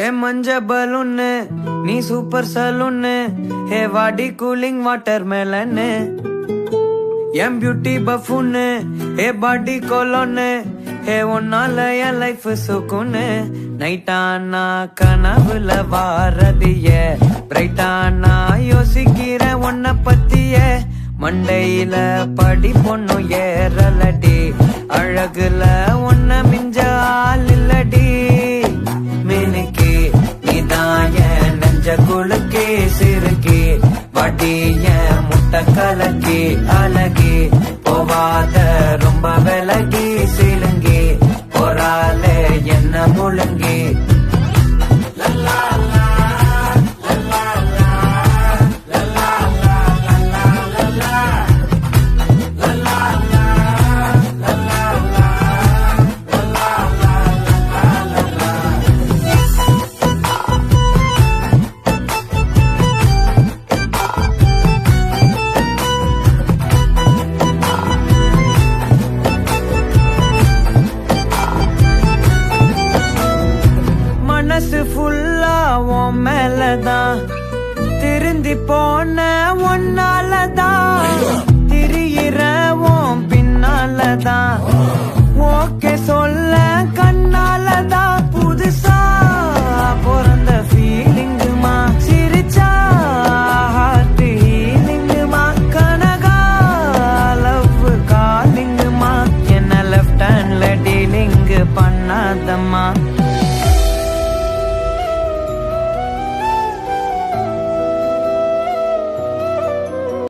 ए मंज बलून नी super saloon hey वाडी कूलिंग वाटरमेलन एम beauty buffoon hey body cologne hey उन्नाल एन लाइफ सुकून நைட்டானா கனவுல வாரதிய பிரைட்டானா யோசிக்கிற உன்ன பத்திய மண்டையில படி பொண்ணு ஏறலடி அழகுல உன்ன மிஞ்ச ஆள் இல்லடி மினுக்கி நீதாய நெஞ்ச குலுக்கி சிறுக்கி வடிய முட்டை கலக்கி அழகி போவாத ரொம்ப விலகி சிலுங்கி போராலே என்ன முழுங்கி மனசு ஃபுல்லா உன் மேலதான் திருந்தி போன ஒன்னாலதான் திரியிற உன் பின்னாலதான்